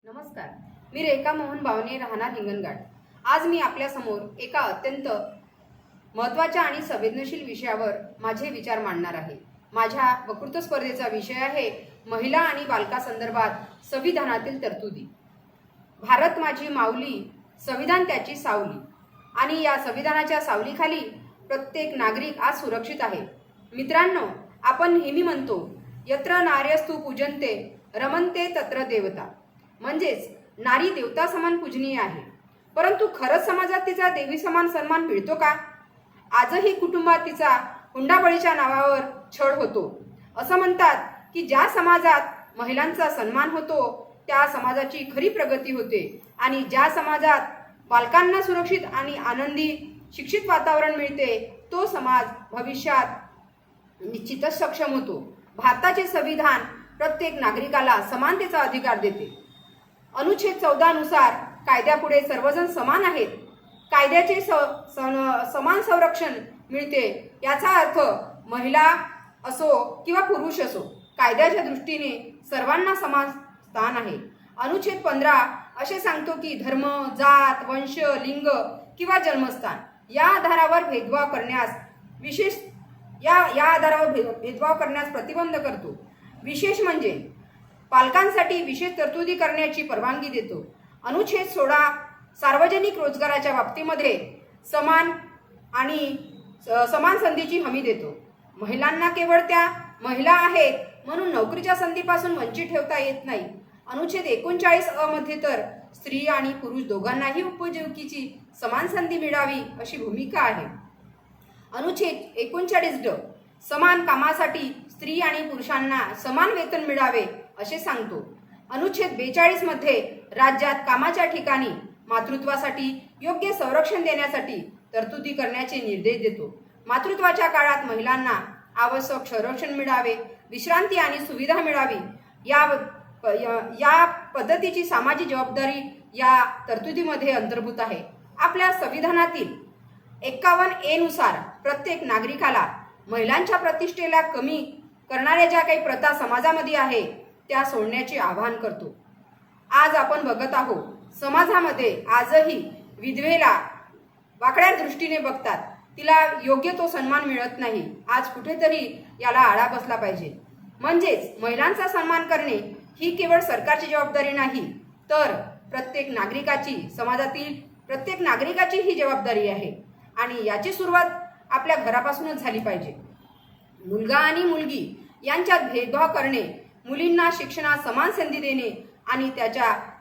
नमस्कार, मी रेखा मोहन बावणे, राहणार हिंगणघाट। आज मी आपल्या समोर एका अत्यंत महत्त्वाच्या आणि संवेदनशील विषयावर माझे विचार मांडणार आहे। माझ्या वक्तृत्व स्पर्धेचा विषय आहे महिला आणि बालकांसंदर्भात संविधानातील तरतुदी। भारत माझी माऊली, संविधान त्याची सावली। आणि या संविधानाच्या सावलीखाली प्रत्येक नागरिक आज सुरक्षित आहे। मित्रांनो, आपण नेहमी म्हणतो यत्र नार्यस्तु पूजन्ते रमन्ते तत्र देवता, म्हणजेच नारी देवता समान पूजनीय आहे। परंतु खरंच समाजात तिचा देवी समान सन्मान मिळतो का? आजही कुटुंबात तिचा हुंडाबळीच्या नावावर छळ होतो। असं म्हणतात की ज्या समाजात महिलांचा सन्मान होतो त्या समाजाची खरी प्रगती होते, आणि ज्या समाजात बालकांना सुरक्षित आणि आनंदी शिक्षित वातावरण मिळते तो समाज भविष्यात निश्चितच सक्षम होतो। भारताचे संविधान प्रत्येक नागरिकाला समानतेचा अधिकार देते। अनुच्छेद 14 नुसार कायद्यापुढे सर्वजण समान आहेत। कायद्याचे समान संरक्षण मिळते याचा अर्थ महिला असो किंवा पुरुष असो, कायद्याच्या दृष्टीने सर्वांना समान स्थान आहे। अनुच्छेद 15 असे सांगतो की धर्म, जात, वंश, लिंग किंवा जन्मस्थान या आधारावर भेदभाव करण्यास प्रतिबंध करतो। विशेष म्हणजे पालकांसाठी विशेष तरतुदी करण्याची परवानगी देतो। अनुच्छेद 16 सार्वजनिक रोजगाराच्या बाबतीमध्ये समान संधीची हमी देतो। महिलांना केवळ त्या महिला आहेत म्हणून नोकरीच्या संधीपासून वंचित ठेवता येत नाही। अनुच्छेद 39 अ मध्ये तर स्त्री आणि पुरुष दोघांनाही उपजीविकेची समान संधी मिळावी अशी भूमिका आहे। अनुच्छेद 39 ड समान कामासाठी स्त्री आणि पुरुषांना समान वेतन मिळावे असे सांगतो। अनुच्छेद 42 मध्ये राज्यात कामाच्या ठिकाणी मातृत्वासाठी योग्य संरक्षण देण्यासाठी तरतुदी करण्याचे निर्देश देतो। मातृत्वाच्या काळात महिलांना आवश्यक संरक्षण मिळावे, विश्रांती आणि सुविधा मिळावी या पद्धतीची सामाजिक जबाबदारी या तरतुदीमध्ये अंतर्भूत आहे। आपल्या संविधानातील 51 ए नुसार प्रत्येक नागरिकाला महिलांच्या प्रतिष्ठेला कमी करणाऱ्या ज्या काही प्रथा समाजामध्ये आहे त्या सोडण्याचे आवाहन करतो। आज आपण बघत आहोत समाजामध्ये आजही विधवेला वाकड्या दृष्टीने बघतात, तिला योग्य तो सन्मान मिळत नाही। आज कुठेतरी याला आळा बसला पाहिजे। म्हणजेच महिलांचा सन्मान करणे ही केवळ सरकारची जबाबदारी नाही, तर प्रत्येक नागरिकाची, समाजातील प्रत्येक नागरिकाची ही जबाबदारी आहे। आणि याची सुरुवात आपल्या घरापासूनच झाली पाहिजे। मुलगा आणि मुलगी यांच्यात भेदभाव करणे, मुलींना शिक्षणात समान संधी देणे आणि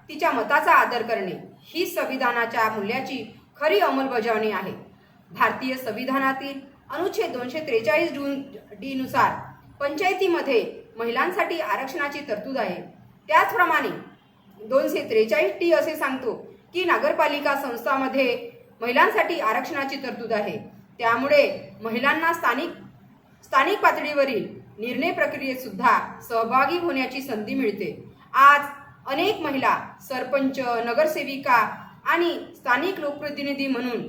तिच्या मताचा आदर करणे ही संविधानाच्या मूल्याची खरी अंमलबजावणी आहे। भारतीय संविधानातील अनुच्छेद 243 डी नुसार पंचायतीमध्ये महिलांसाठी आरक्षणाची तरतूद आहे। त्याचप्रमाणे 243 टी असे सांगतो की नगरपालिका संस्थांमध्ये महिलांसाठी आरक्षणाची तरतूद आहे। त्यामुळे महिलांना स्थानिक पातळीवरील निर्णय प्रक्रियेत सुद्धा सहभागी होण्याची संधी मिळते। आज अनेक महिला सरपंच, नगरसेविका आणि स्थानिक लोकप्रतिनिधी म्हणून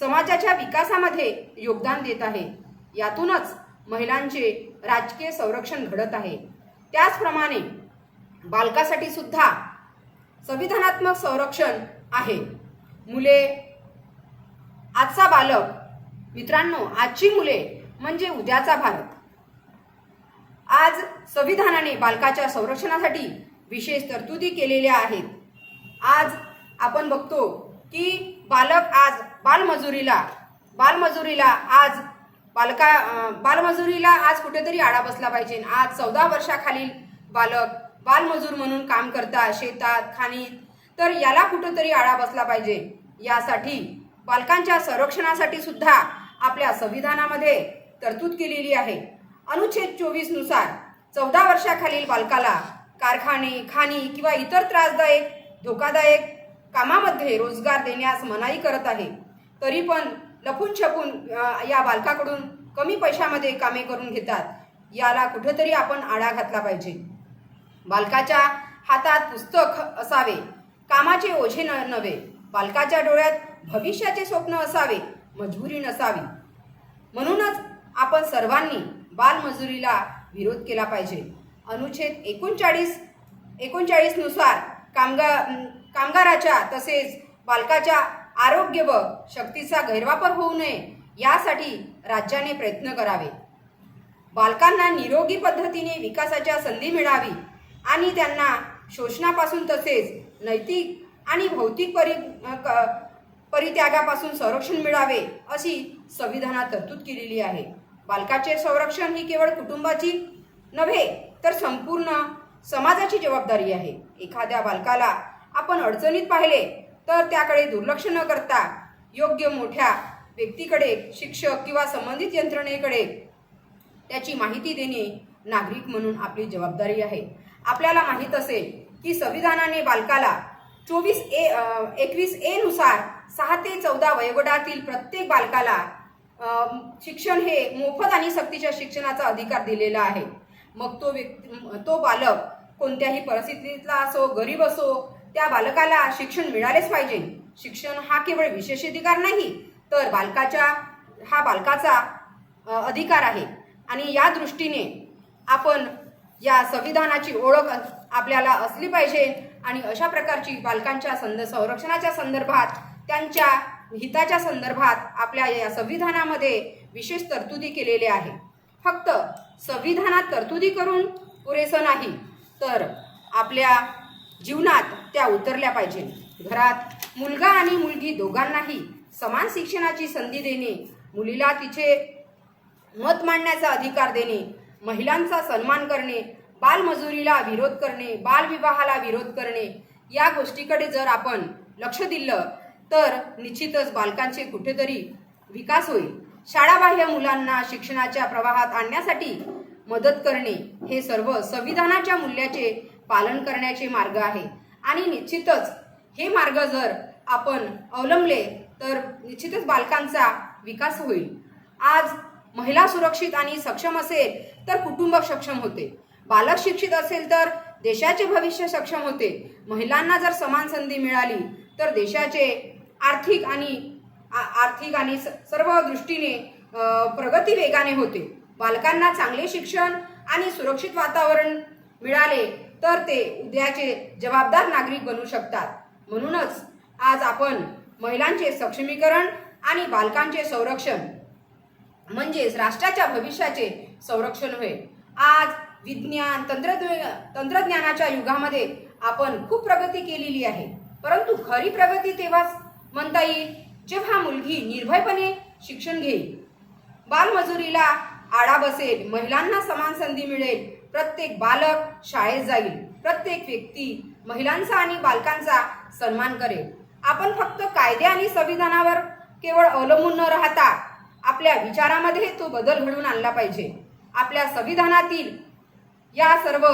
समाजाच्या विकासामध्ये योगदान देत आहे। यातूनच महिलांचे राजकीय संरक्षण घडत आहे। त्याचप्रमाणे बालकासाठी सुद्धा संविधानात्मक संरक्षण आहे। आजचा बालक, मित्रांनो, आजची मुले म्हणजे उद्याचा भारत। आज संविधानाने बालकाच्या संरक्षणासाठी विशेष तरतुदी केलेल्या आहेत। आज आपण बघतो की बालमजुरीला आज कुठेतरी आळा बसला पाहिजे। आज 14 वर्षाखालील बालक बालमजूर म्हणून काम करतात शेतात, खाणीत, तर याला कुठेतरी आळा बसला पाहिजे। यासाठी बालकांच्या संरक्षणासाठी सुद्धा आपल्या संविधानामध्ये तरतूद केलेली आहे। अनुच्छेद 24 नुसार 14 वर्षाखालील बालकाला कारखाने, खाणी किंवा इतर त्रासदायक, धोकादायक कामामध्ये रोजगार देण्यास मनाई करत आहे। तरी पण लपून छपून या बालकाकडून कमी पैशामध्ये कामे करून घेतात। याला कुठेतरी आपण आळा घातला पाहिजे। बालकाच्या हातात पुस्तक असावे, कामाचे ओझे नव्हे। बालकाच्या डोळ्यात भविष्याचे स्वप्न असावे, मजबुरी नसावी। म्हणूनच आपण सर्वांनी बालमजुरीला विरोध केला पाहिजे। अनुच्छेद 39 39 नुसार कामगाराच्या तसेच बालकाच्या आरोग्य व शक्तीचा गैरवापर होऊ नये यासाठी राज्याने प्रयत्न करावे. बालकांना निरोगी पद्धतीने विकासाच्या संधी मिळावी आणि त्यांना शोषणापासून तसेच नैतिक आणि भौतिक परित्यागापासून संरक्षण मिळावे अशी संविधानात तरतूद केलेली आहे. बालकाचे संरक्षण ही केवळ कुटुंबाची नव्हे तर संपूर्ण समाजाची जबाबदारी आहे. एखाद्या बालकाला आपण अडचणीत पाहिले तर त्याकडे दुर्लक्ष न करता योग्य मोठ्या व्यक्तीकडे, शिक्षक किंवा संबंधित यंत्रणेकडे त्याची माहिती देणे नागरिक म्हणून आपली जबाबदारी आहे. आपल्याला माहीत असेल की संविधानाने बालकाला 21A नुसार 6 ते 14 वयोगटातील प्रत्येक बालकाला शिक्षण हे मोफत आणि सक्तीच्या शिक्षणाचा अधिकार दिलेला आहे. मग तो बालक कोणत्याही परिस्थितीतला असो, गरीब असो, त्या बालकाला शिक्षण मिळालेच पाहिजे. शिक्षण हा केवळ विशेष अधिकार नाही तर बालकाचा अधिकार आहे. आणि या दृष्टीने आपण या संविधानाची ओळख आपल्याला असली पाहिजे आणि अशा प्रकारची बालकांच्या संरक्षणाच्या संदर्भात, त्यांच्या हिताच्या संदर्भात आपल्या या संविधानामध्ये विशेष तरतुदी केलेल्या आहे. फक्त संविधानात तरतुदी करून पुरेसं नाही तर आपल्या जीवनात त्या उतरल्या पाहिजे. घरात मुलगा आणि मुलगी दोघांनाही समान शिक्षणाची संधी देणे, मुलीला तिचे मत मांडण्याचा अधिकार देणे, महिलांचा सन्मान करणे, बालमजुरीला विरोध करणे, बालविवाहाला विरोध करणे या गोष्टीकडे जर आपण लक्ष दिलं तर निश्चितच बालकांचे कुठेतरी विकास होईल. शाळाबाह्य मुलांना शिक्षणाच्या प्रवाहात आणण्यासाठी मदत करणे हे सर्व संविधानाच्या मूल्याचे पालन करण्याचे मार्ग आहे. आणि निश्चितच हे मार्ग जर आपण अवलंबले तर निश्चितच बालकांचा विकास होईल. आज महिला सुरक्षित आणि सक्षम असेल तर कुटुंब सक्षम होते. बालक शिक्षित असेल तर देशाचे भविष्य सक्षम होते. महिलांना जर समान संधी मिळाली तर देशाचे आर्थिक आणि सर्व दृष्टीने प्रगती वेगाने होते. बालकांना चांगले शिक्षण आणि सुरक्षित वातावरण मिळाले तर ते उद्याचे जबाबदार नागरिक बनू शकतात. म्हणूनच आज आपण महिलांचे सक्षमीकरण आणि बालकांचे संरक्षण म्हणजेच राष्ट्राच्या भविष्याचे संरक्षण होय. आज विज्ञान तंत्रज्ञानाच्या युगामध्ये आपण खूप प्रगती केलेली आहे, परंतु खरी प्रगती तेव्हाच म्हणता येईल जेव्हा मुलगी निर्भयपणे शिक्षण घेईल, बालमजुरीला आळा बसेल, महिलांना समान संधी मिळेल, प्रत्येक बालक शाळेत जाईल, प्रत्येक व्यक्ती महिलांचा आणि बालकांचा सन्मान करेल. आपण फक्त कायदे आणि संविधानावर केवळ अवलंबून न राहता आपल्या विचारामध्ये तो बदल घडवून आणला पाहिजे. आपल्या संविधानातील या सर्व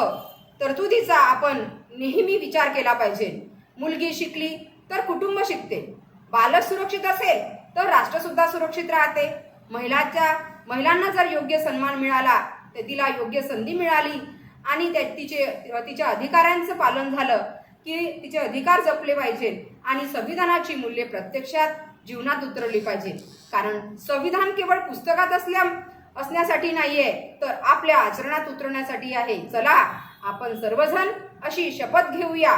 तरतुदीचा आपण नेहमी विचार केला पाहिजे. मुलगी शिकली तर कुटुंब शिकते, बालक सुरक्षित असेल तर राष्ट्र सुद्धा सुरक्षित राहते. महिलांना जर योग्य सन्मान मिळाला, तर तिला योग्य संधी मिळाली आणि तिच्या अधिकारांचं पालन झालं की तिचे अधिकार जपले पाहिजे आणि संविधानाची मूल्ये प्रत्यक्षात जीवनात उतरली पाहिजे. कारण संविधान केवळ पुस्तकात असण्यासाठी नाहीये तर आपल्या आचरणात उतरण्यासाठी आहे. चला आपण सर्वजण अशी शपथ घेऊया,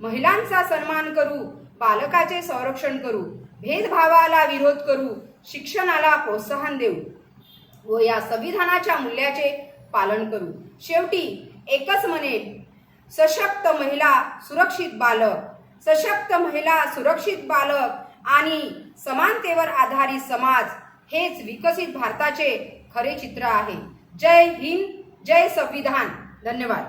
महिलांचा सन्मान करू, बालकाचे संरक्षण करू, भेदभावाला विरोध करू, शिक्षणाला प्रोत्साहन देऊ व या संविधानाच्या मूल्याचे पालन करू. शेवटी एकच म्हणेल, सशक्त महिला सुरक्षित बालक, सशक्त महिला सुरक्षित बालक आणि समानतेवर आधारित समाज हेच विकसित भारताचे खरे चित्र आहे. जय हिंद, जय संविधान. धन्यवाद.